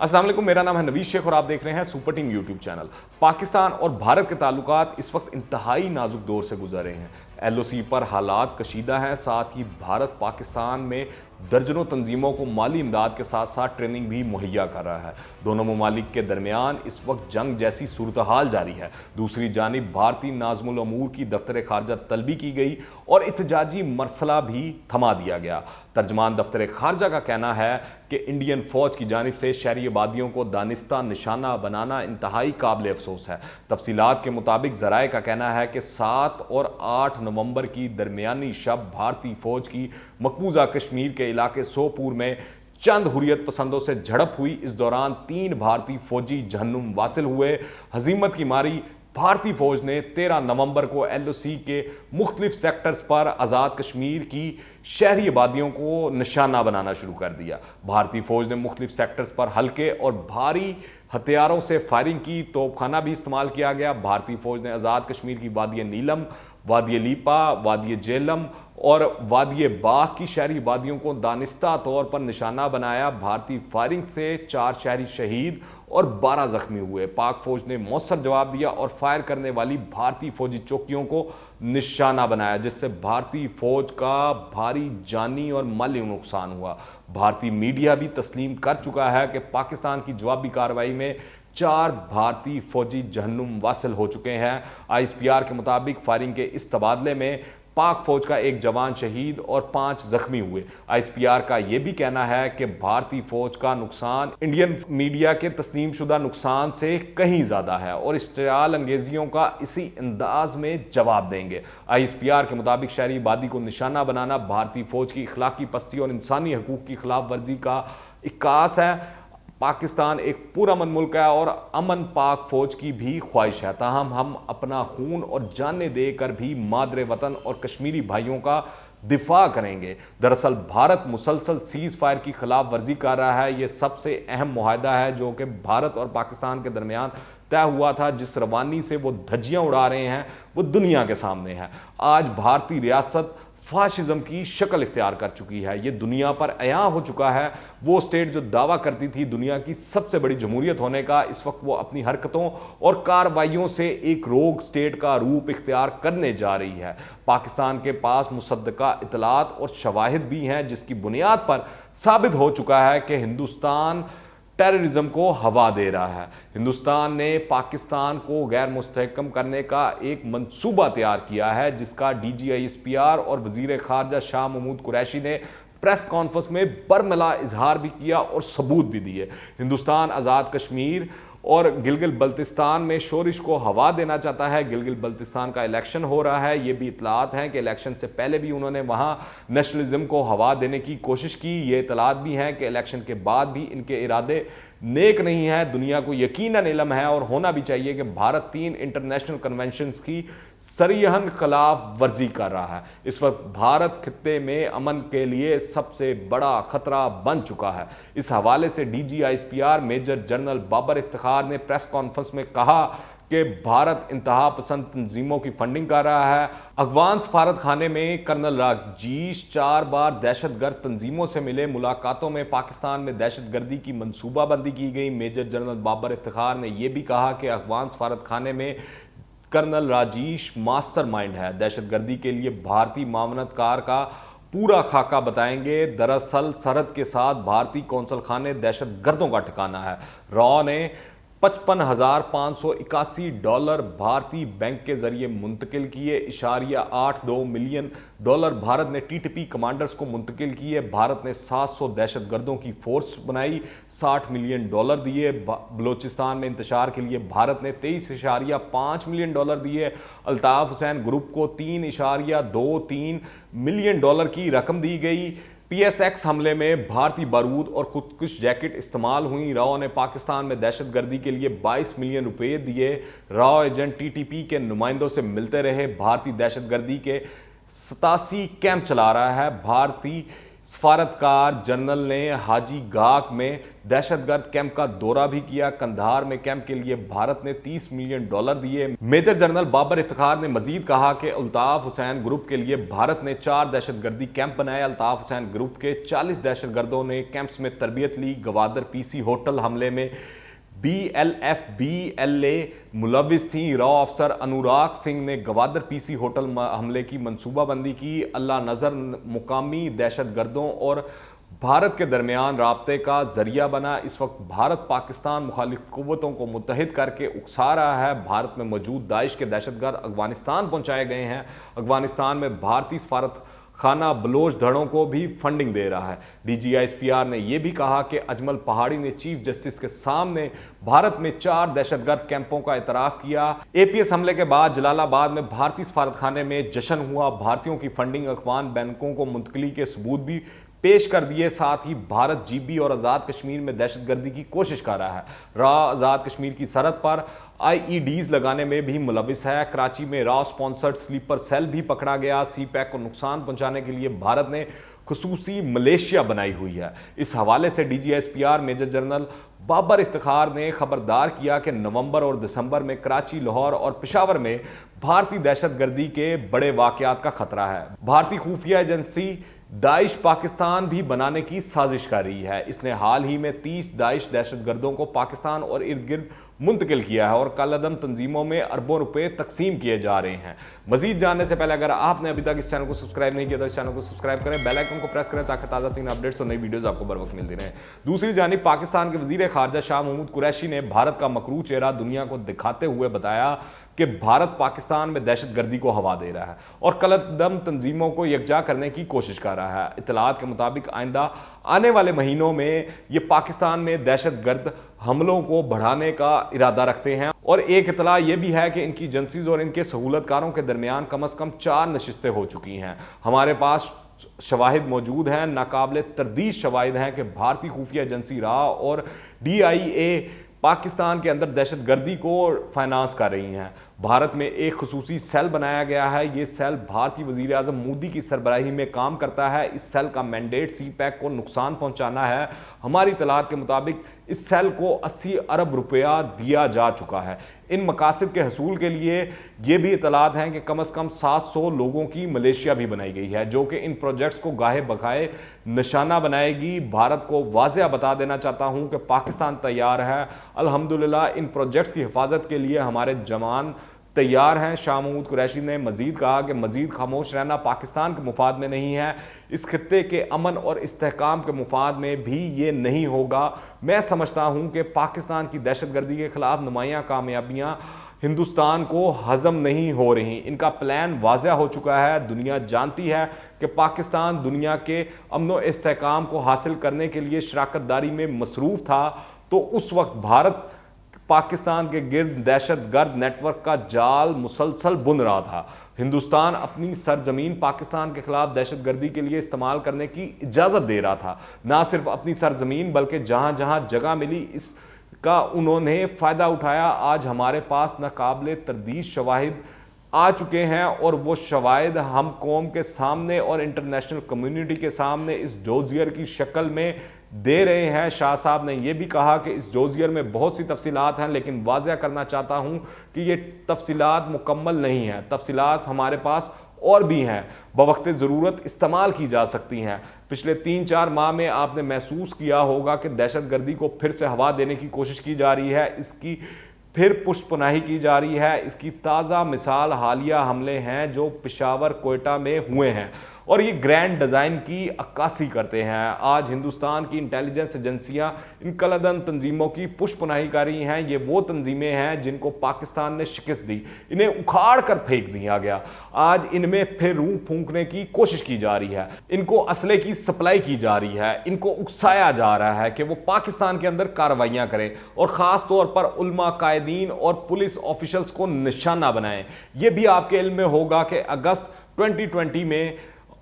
अस्सलाम वालेकुम, मेरा नाम है नवीद शेख और आप देख रहे हैं super team YouTube channel. Pakistan और भारत के ताल्लुकात इस वक्त इंतहाई नाजुक दौर से गुजर रहे हैं। LOC पर हालात कशीदा हैं, साथ ही भारत पाकिस्तान में दर्जनों तंजीमों को माली इमदाद के साथ साथ ट्रेनिंग भी मुहैया कर रहा है। दोनों ममालिक के दरमियान इस वक्त जंग जैसी सूरत हाल जारी है। दूसरी जानिब भारतीय नाज़मुल अमूर की दफ्तर खारजा तलबी की गई और इhtजाजी मरसला भी थमा दिया गया। तर्जमान दफ्तर खारजा का कहना है कि इंडियन फौज की जानिब से शहरी आबादियों को दानिस्ता निशाना बनाना इंतहाई काबिल अफसोस है। तफसीलात के मुताबिक ज़राए का कहना है कि 7 और 8 नवंबर की दरमियानी शब भारतीय फौज की मकबूजा कश्मीर के इलाके सोपुर में चंद हुर्रियत पसंदों से झड़प हुई। इस दौरान 3 भारतीय फौजी जहन्नुम वासिल हुए। हजीमत की मारी भारतीय फौज ने 13 नवंबर को LOC के मुख्तलिफ सेक्टर्स पर आज़ाद कश्मीर की शहरी आबादियों को निशाना बनाना शुरू कर दिया। भारतीय फौज ने मुख्तलिफ सेक्टर्स पर हल्के और भारी हथियारों से फायरिंग की, तोपखाना भी इस्तेमाल किया गया। भारतीय फौज ने आज़ाद कश्मीर की वादी नीलम, वादी लीपा, वादी जेलम और वादी बाग की शहरी आबादियों को दानिस्ता तौर पर निशाना बनाया। भारतीय फायरिंग से 4 शहरी शहीद और 12 जख्मी हुए। पाक फौज ने मौसर जवाब दिया और फायर करने वाली भारतीय फौजी चौकियों को निशाना बनाया, जिससे भारतीय फौज का भारी जानी और माली नुकसान हुआ। भारतीय मीडिया भी तस्लीम कर चुका है कि पाकिस्तान की जवाबी कार्रवाई में 4 भारतीय फौजी जहन्नुम वासिल हो चुके हैं। ISPR के मुताबिक फायरिंग के इस तबादले में पाक फौज का 1 जवान शहीद और 5 जख्मी हुए। ISPR का यह भी कहना है कि भारतीय फौज का नुकसान इंडियन मीडिया के तस्लीम शुदा नुकसान से कहीं ज्यादा है और इश्तियाल अंगेजियों का इसी अंदाज में जवाब देंगे। ISPR के मुताबिक शहरी आबादी को निशाना बनाना भारतीय फौज की इखलाकी पस्ती और इंसानी हकूक की खिलाफ वर्जी का इक्कास है। पाकिस्तान एक पुरअमन मुल्क है और अमन पाक फौज की भी ख्वाहिश है, ताहम हम अपना खून और जानें देकर भी मादरे वतन और कश्मीरी भाइयों का दिफा करेंगे। दरअसल भारत मुसलसल सीज फायर की खिलाफ वर्जी कर रहा है। ये सबसे अहम मुआहदा है जो कि भारत और पाकिस्तान के दरमियान तय हुआ था। जिस रवानी से वो धज्जियां उड़ा रहे हैं वो दुनिया के सामने है। आज भारतीय रियासत फाशिज्म की शक्ल इख्तियार कर चुकी है। ये दुनिया पर अयां हो चुका है। वो स्टेट जो दावा करती थी दुनिया की सबसे बड़ी जमहूरियत होने का, इस वक्त वो अपनी हरकतों और कार्रवाइयों से एक रोग स्टेट का रूप इख्तियार करने जा रही है। पाकिस्तान के पास मुसद्दका इतलात और शवाहिद भी हैं जिसकी बुनियाद पर साबित हो चुका है कि हिंदुस्तान टेररिज्म को हवा दे रहा है। हिंदुस्तान ने पाकिस्तान को गैर मुस्तहकम करने का एक मंसूबा तैयार किया है, जिसका DG ISPR और वजीर खारजा शाह महमूद कुरैशी ने प्रेस कॉन्फ्रेंस में बरमला इजहार भी किया और सबूत भी दिए। हिंदुस्तान आज़ाद कश्मीर और गिलगित बल्तिस्तान में शोरिश को हवा देना चाहता है। गिलगित बल्तिस्तान का इलेक्शन हो रहा है। ये भी इतलात हैं कि इलेक्शन से पहले भी उन्होंने वहाँ नेशनलिज्म को हवा देने की कोशिश की। ये इतलात भी हैं कि इलेक्शन के बाद भी इनके इरादे नेक नहीं है। दुनिया को यकीनन इल्म है और होना भी चाहिए कि भारत 3 इंटरनेशनल कन्वेंशंस की सरीहन खिलाफ वर्जी कर रहा है। इस वक्त भारत खित्ते में अमन के लिए सबसे बड़ा खतरा बन चुका है। इस हवाले से DG ISPR major general Babar Iftikhar ने प्रेस कॉन्फ्रेंस में कहा कि भारत इंतहा पसंद तंजीमों की फंडिंग कर रहा है। अफगान सफारत खाने में कर्नल राजीश 4 बार दहशतगर्द तंजीमों से मिले। मुलाकातों में पाकिस्तान में दहशतगर्दी की मनसूबाबंदी की गई। मेजर जनरल बाबर इफ्तिखार ने यह भी कहा कि अफगान सफारत खाने में कर्नल राजीश मास्टरमाइंड है। दहशतगर्दी के लिए भारतीय मामनतकार का पूरा खाका बताएंगे। दरअसल सरहद के साथ भारतीय कौंसल खाने दहशतगर्दों का ठिकाना है। रॉ ने $55,581 भारतीय बैंक के जरिए मुंतकिल किए। $82 मिलियन भारत ने TTP कमांडर्स को मुंतकिल किए। भारत ने 700 दहशतगर्दों की फोर्स बनाई, $60 मिलियन दिए। बलोचिस्तान में इंतशार के लिए भारत ने $23.5 मिलियन दिए। अल्ताफ हुसैन ग्रुप को $3.23 मिलियन की रकम दी गई। PSX हमले में भारतीय बारूद और खुदकुश जैकेट इस्तेमाल हुई। राव ने पाकिस्तान में दहशतगर्दी के लिए $22 मिलियन दिए। राव एजेंट TTP के नुमाइंदों से मिलते रहे। भारतीय दहशतगर्दी के 87 कैंप चला रहा है। भारतीय सफारतकार जनरल ने हाजी गाक में दहशतगर्द कैंप का दौरा भी किया। कंधार में कैंप के लिए भारत ने $30 मिलियन दिए। मेजर जनरल बाबर इफ्तिखार ने मजीद कहा कि अल्ताफ हुसैन ग्रुप के लिए भारत ने 4 दहशतगर्दी कैंप बनाए। अल्ताफ हुसैन ग्रुप के 40 दहशतगर्दों ने कैंप्स में तरबियत ली। गवादर पीसी होटल हमले में BLF-BLA मुलविस थी। रॉ अफसर अनुराग सिंह ने गवादर पीसी होटल हमले की मंसूबाबंदी की। अल्लाह नज़र मुकामी दहशतगर्दों और भारत के दरमियान राब्ते का जरिया बना। इस वक्त भारत पाकिस्तान मुखालिफ कुव्वतों को मुत्तहिद करके उकसा रहा है। भारत में मौजूद दाइश के दहशतगर्द अफगानिस्तान पहुंचाए गए हैं। अफगानिस्तान में भारतीय सफारत खाना बलोच धड़ों को भी फंडिंग दे रहा है। DGISPR ने यह भी कहा कि अजमल पहाड़ी ने चीफ जस्टिस के सामने भारत में 4 दहशतगर्द कैंपों का इतराफ किया। APS हमले के बाद जलालाबाद में भारतीय सफारत खाने में जश्न हुआ। भारतीयों की फंडिंग अफगान बैंकों को मुंतकली के सबूत भी पेश कर दिए। साथ ही भारत GB और आज़ाद कश्मीर में दहशतगर्दी की कोशिश कर रहा है। आज़ाद कश्मीर की सरहद पर IEDs लगाने में भी मुलविस है। कराची में स्पॉन्सर्ड स्लीपर सेल भी पकड़ा गया। CPEC को नुकसान पहुंचाने के लिए भारत ने खुसूसी मलेशिया बनाई हुई है। इस हवाले से DGISPR major general Babar Iftikhar ने खबरदार किया कि नवंबर और दिसंबर में कराची, लाहौर और पेशावर में भारतीय दहशतगर्दी के बड़े वाकयात का खतरा है। भारतीय खुफिया एजेंसी दाइश पाकिस्तान भी बनाने की साजिश कर रही है। इसने हाल ही में 30 दाइश दहशतगर्दों को पाकिस्तान और इर्द गिर्द मुंतकिल किया है और कलअदम तंजीमों में अरबों रुपए तकसीम किए जा रहे हैं। मजीद जानने से पहले अगर आपने अभी तक इस चैनल को सब्सक्राइब नहीं किया तो इस चैनल को सब्सक्राइब करें, बेल आइकन को प्रेस करें ताकि ताज़ा तीन अपडेट्स और नई वीडियोस आपको बर वक्त मिलती रहें। दूसरी जानिब पाकिस्तान के वजीर खारजा शाह महमूद कुरैशी ने भारत का मकरू चेहरा दुनिया को दिखाते हुए बताया कि भारत पाकिस्तान में दहशतगर्दी को हवा दे रहा है और कलअदम तंजीमों को यकजा करने की कोशिश कर रहा है। इत्तलात के मुताबिक आइंदा आने वाले महीनों में ये पाकिस्तान में दहशतगर्द हमलों को बढ़ाने का इरादा रखते हैं। और एक इतला यह भी है कि इनकी एजेंसीज और इनके सहूलतकारों के दरमियान कम अज कम 4 नशिस्तें हो चुकी हैं। हमारे पास शवाहिद मौजूद हैं, नाकाबिले तरदीद शवाहिद हैं कि भारतीय खुफिया एजेंसी RA और DIA पाकिस्तान के अंदर दहशतगर्दी को फाइनेंस कर रही हैं। भारत में एक खुसूसी सेल बनाया गया है। ये सेल भारतीय वजीर आज़म मोदी की सरबराही में काम करता है। इस सेल का मैंडेट CPEC को नुकसान पहुंचाना है। हमारी इत्तलात के मुताबिक इस सेल को 80 अरब रुपया दिया जा चुका है। इन मकासद के हसूल के लिए ये भी इत्तलात हैं कि कम से कम 700 लोगों की मलेशिया भी बनाई गई है जो कि इन प्रोजेक्ट्स को गाहे बगाए निशाना बनाएगी। भारत को वाज़ेह बता देना चाहता हूं कि पाकिस्तान तैयार है। अल्हम्दुलिल्लाह इन प्रोजेक्ट्स की हिफाजत के लिए हमारे जवान तैयार हैं। शाह महमूद कुरैशी ने मजीद कहा कि मजीद खामोश रहना पाकिस्तान के मुफाद में नहीं है, इस खित्ते के अमन और इस्तेहकाम के मुफाद में भी ये नहीं होगा। मैं समझता हूँ कि पाकिस्तान की दहशतगर्दी के खिलाफ नुमायां कामयाबियाँ हिंदुस्तान को हजम नहीं हो रही। इनका प्लान वाज़ेह हो चुका है। दुनिया जानती है कि पाकिस्तान दुनिया के अमन और इस्तेहकाम को हासिल करने के लिए शराकत दारी में मसरूफ़ था। तो उस वक्त भारत पाकिस्तान के गिर्द दहशतगर्द नेटवर्क का जाल मुसलसल बुन रहा था। हिंदुस्तान अपनी सरजमीन पाकिस्तान के खिलाफ दहशतगर्दी के लिए इस्तेमाल करने की इजाज़त दे रहा था। ना सिर्फ अपनी सरजमीन बल्कि जहां जहां जगह मिली इसका उन्होंने फ़ायदा उठाया। आज हमारे पास नाकाबिले तरदीद शवाहिद आ चुके हैं और वो शवाहिद हम कौम के सामने और इंटरनेशनल कम्युनिटी के सामने इस डोजियर की शक्ल में दे रहे हैं। शाह साहब ने यह भी कहा कि इस डोजियर में बहुत सी तफसीलात हैं, लेकिन वाज़ेह करना चाहता हूं कि ये तफसीलात मुकम्मल नहीं हैं। तफसीलात हमारे पास और भी हैं, बवक्त ज़रूरत इस्तेमाल की जा सकती हैं। पिछले 3-4 माह में आपने महसूस किया होगा कि दहशतगर्दी को फिर से हवा देने की कोशिश की जा रही है, इसकी फिर पुष्पनाही की जा रही है। इसकी ताज़ा मिसाल हालिया हमले हैं जो पेशावर, कोयटा में हुए हैं और ये ग्रैंड डिज़ाइन की अक्कासी करते हैं। आज हिंदुस्तान की इंटेलिजेंस एजेंसियां इन कलअदम तंजीमों की पुष्पनाही कर रही हैं। ये वो तंजीमें हैं जिनको पाकिस्तान ने शिकस्त दी, इन्हें उखाड़ कर फेंक दिया गया। आज इनमें फिर रूह फूंकने की कोशिश की जा रही है, इनको असले की सप्लाई की जा रही है, इनको उकसाया जा रहा है कि वो पाकिस्तान के अंदर कार्रवाइयाँ करें और ख़ास तौर पर उलमा, कायदीन और पुलिस ऑफिशल्स को निशाना बनाएं। ये भी आपके इल्म में होगा कि अगस्त 2020 में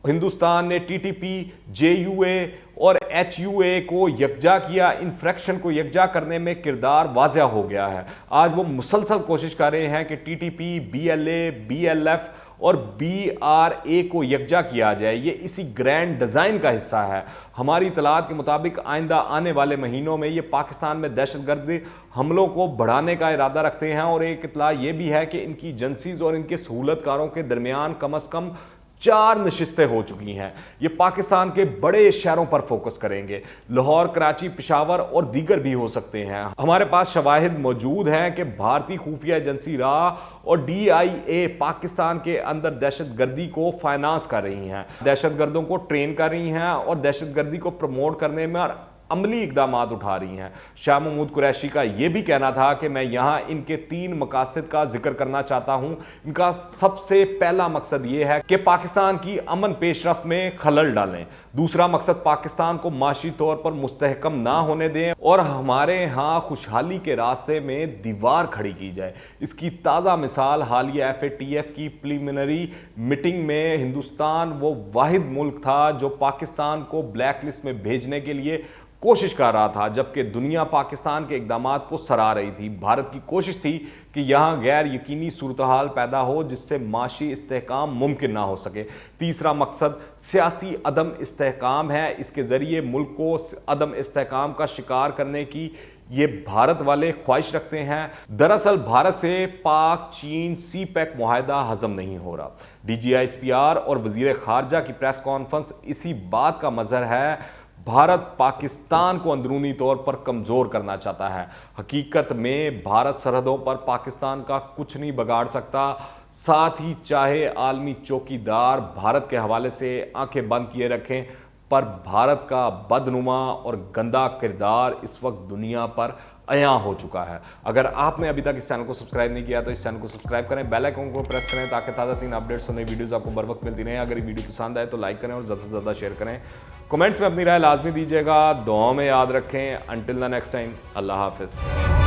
हिंदुस्तान ने TTP, JUA और HUA को यकजा किया। इन्फ्रैक्शन को यकजा करने में किरदार वाज़ेह हो गया है। आज वो मुसलसल कोशिश कर रहे हैं कि TTP, BLA, BLF और BRA को यकजा किया जाए, ये इसी ग्रैंड डिजाइन का हिस्सा है। हमारी इतलात के मुताबिक आइंदा आने वाले महीनों में ये पाकिस्तान में दहशतगर्द हमलों को बढ़ाने का इरादा रखते हैं, और एक इतला ये भी है कि इनकी एजेंसीज और इनके सहूलतकारों के दरमियान कम अज कम 4 नशिस्तें हो चुकी हैं। ये पाकिस्तान के बड़े शहरों पर फोकस करेंगे, लाहौर, कराची, पेशावर और दीगर भी हो सकते हैं। हमारे पास शवाहिद मौजूद हैं कि भारतीय खुफिया एजेंसी रा और DIA पाकिस्तान के अंदर दहशतगर्दी को फाइनेंस कर रही हैं, दहशतगर्दों को ट्रेन कर रही हैं और दहशतगर्दी को प्रमोट करने में और अमली इकदाम उठा रही हैं। शाह महमूद कुरैशी का यह भी कहना था कि मैं यहां इनके 3 मकासद का जिक्र करना चाहता हूं। इनका सबसे पहला मकसद यह है कि पाकिस्तान की अमन पेशरफ्त में खलल डालें, दूसरा मकसद पाकिस्तान को माशी तौर पर मुस्तहकम ना होने दें और हमारे यहां खुशहाली के रास्ते में दीवार खड़ी की जाए। इसकी ताज़ा मिसाल हालिया FATF की प्रीलिमिनरी मीटिंग में हिंदुस्तान वो वाहिद मुल्क था जो पाकिस्तान को ब्लैक लिस्ट में भेजने के लिए कोशिश कर रहा था, जबकि दुनिया पाकिस्तान के इकदामात को सराह रही थी। भारत की कोशिश थी कि यहां गैर यकीनी सूरत हाल पैदा हो जिससे माशी इस्तेहकाम मुमकिन ना हो सके। तीसरा मकसद सियासी अदम इस्तेहकाम है, इसके जरिए मुल्क को अदम इस्तेहकाम का शिकार करने की ये भारत वाले ख्वाहिश रखते हैं। दरअसल भारत से पाक चीन CPEC मुआहदा हजम नहीं हो रहा। DGI SPR और वजीर खारजा की प्रेस कॉन्फ्रेंस इसी बात का मजहर है। भारत पाकिस्तान को अंदरूनी तौर पर कमजोर करना चाहता है। हकीकत में भारत सरहदों पर पाकिस्तान का कुछ नहीं बिगाड़ सकता। साथ ही चाहे आलमी चौकीदार भारत के हवाले से आंखें बंद किए रखें, पर भारत का बदनुमा और गंदा किरदार इस वक्त दुनिया पर अया हो चुका है। अगर आपने अभी तक इस चैनल को सब्सक्राइब नहीं किया तो इस चैनल को सब्सक्राइब करें, बेल आइकन को प्रेस करें ताकि ताज़ा 3 अपडेट्स और नई वीडियोस आपको बर वक्त मिलती रहें। अगर ये वीडियो पसंद आए तो लाइक करें और ज़्यादा से ज़्यादा शेयर करें। कमेंट्स में अपनी राय लाजमी दीजिएगा। दुआ में याद रखें। अंटिल द नेक्स्ट टाइम, अल्लाह हाफिज़।